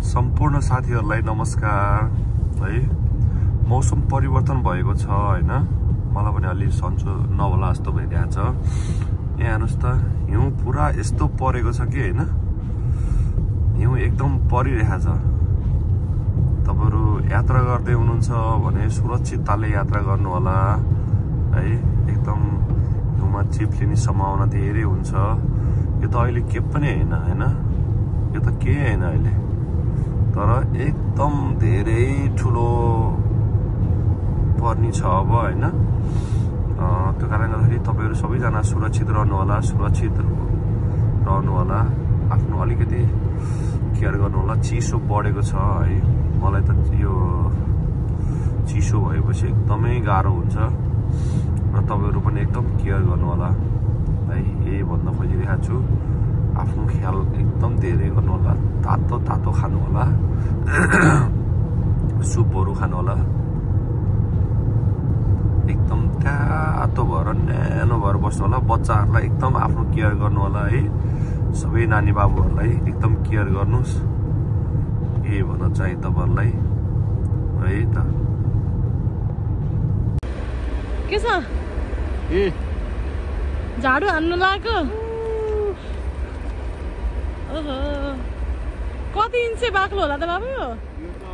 सम्पूर्ण साथीहरुलाई नमस्कार है। मौसम परिवर्तन भएको छ हैन, मलाई पनि अलि सन्चो नहोला जस्तो भइरहेछ। यहाँ हेर्नुस् त, हिउँ पुरा यस्तो परेको छ कि हैन, हिउँ एकदम परिरहेछ। तपाईहरु यात्रा गर्दै हुनुहुन्छ भने सुरक्षितताले यात्रा गर्नु होला है। एकदम हिउँमा चिप्लिने सम्भावना धेरै हुन्छ। यो त अहिले के पनि हैन हैन, यो त के हैन अहिले, तर एकदम धेरै ठुलो पर्नी छ अब हैन। त्यो कारणले गर्दाखेरि तपाईहरु सबैजना सुरक्षित रहनु होला, आफ्नो अलिकति केयर गर्नु होला। चिसो बढेको छ है, मलाई त यो चिसो भएपछि एकदमै गाह्रो हुन्छ र तपाईहरु पनि एकदम केयर गर्नु होला है। यही भन्न खोजिरहेको छु, आफ्नो ख्याल एकदम धेरै गर्नु होला। तातो खानु होला, सुपहरु खानु होला, एकदम तातो भएर न्यानो भएर बस्नु होला। बच्चाहरुलाई एकदम आफ्नो केयर गर्नु होला है। सबै नानी बाबुहरुलाई एकदम केयर गर्नुस्, यही भन्न चाहे तपाईहरुलाई है त। के छ ए झाडु हान्नु लाग्यो? ओहो, कति इन्च बाक्लो होला त बाबु? यो त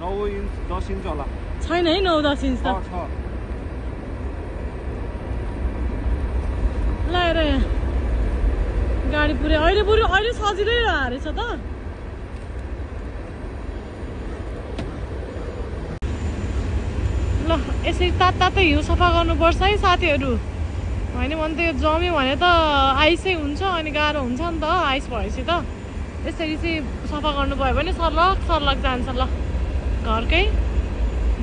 9 इन्च 10 इन्च होला। छैन है 9-10 इन्च त छ। लाएर गाडी पुरे अहिले सजिलै रहेछ त। ल यसरी तातो हिउँ सफा गर्नुपर्छ है साथीहरू। होइन भने त यो जम्यो भने त आइसै हुन्छ अनि गाह्रो हुन्छ नि त। आइस भएपछि त यसरी चाहिँ सफा गर्नु भयो भने सर्लक जान्छ। ल घरकै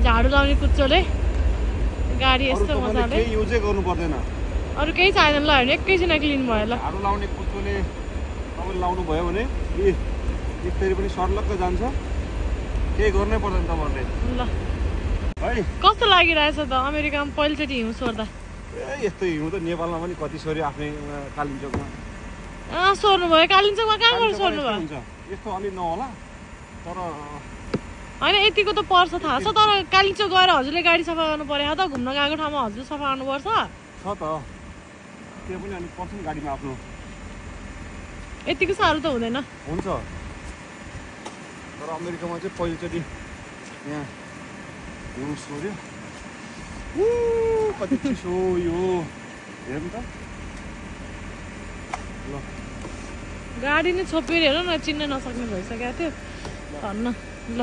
झाडु लाउने कुच्चोले गाडी यस्तो मजाले युजै गर्नु पर्दैन, अरू केही चाहिँदैन। ल हेर्नु एकैछिन क्लिन भयो। ल झाडु लाउने कुच्चोले तपाईले लाउनु भयो भने यसरी पनि सर्लक्क जान्छ, केही गर्नै पर्दैन तपाईहरुले। ल है कस्तो लागिरहेछ त अमेरिकामा पहिलोचोटि हिउँ सोर्दा? ए यस्तो हिउँ त नेपालमा पनि कति सोर्यो, आफ्नै कालिम्पोङमा। सोर्नु भयो? कालिम्पोङमा कहाँ गएर सोर्नु भयो? यस्तो अलि नहोला, तर होइन यतिको त पर्छ थाहा छ। तर कालिम्पोङ गएर हजुरले गाडी सफा गर्नु पर्यो त? घुम्न गएको ठाउँमा हजुरले सफा गर्नुपर्छ छ त, त्यो पनि अनि पर्छ नि गाडीमा आफ्नो। यतिको साह्रो त हुँदैन। हुन्छ, तर अमेरिकामा चाहिँ पहिलोचोटि यहाँ हिउँ सोर्यो। कति चिसो यो हेर्नु त। ल गाडी नै छोपेर हेर न, चिन्न नसक्ने भइसकेको थियो भन्न। ल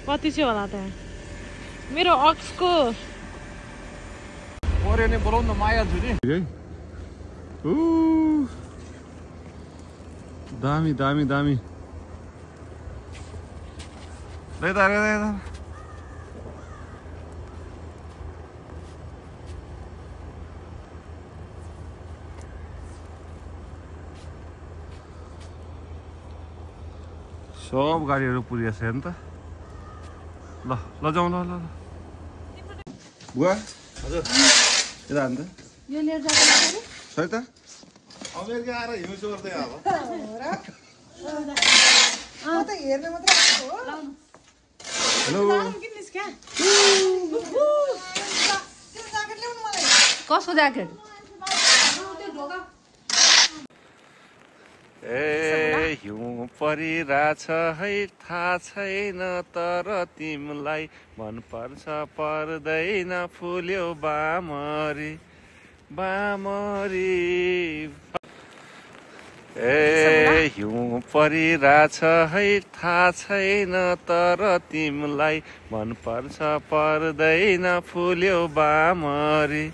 कति चाहिँ होला त यहाँ? मेरो अक्सको पर्यो नि, बोलाउनु न माया छु नि। दामी दामी दामी सब गाडीहरू पुगेछ हेर्नु त। ल जाउँ। ल बुवा हजुर यता हान्नु त। यो लिएर जानु सही त अमेरिका आएर हिउँ सोर्दै अब म त हेर्ने मात्र हो। हेलो किन्निस् क्या? ज्याकेट ल्याउनु मलाई। कसको ज्याकेट? ए हिउँ परिरहेछ है, थाहा छैन तर तिमीलाई मन पर्छ पर्दैन फुल्यो बामरी। ए हिउँ परिरहेछ है, थाहा छैन तर तिमीलाई मन पर्छ पर्दैन फुल्यो बामरी।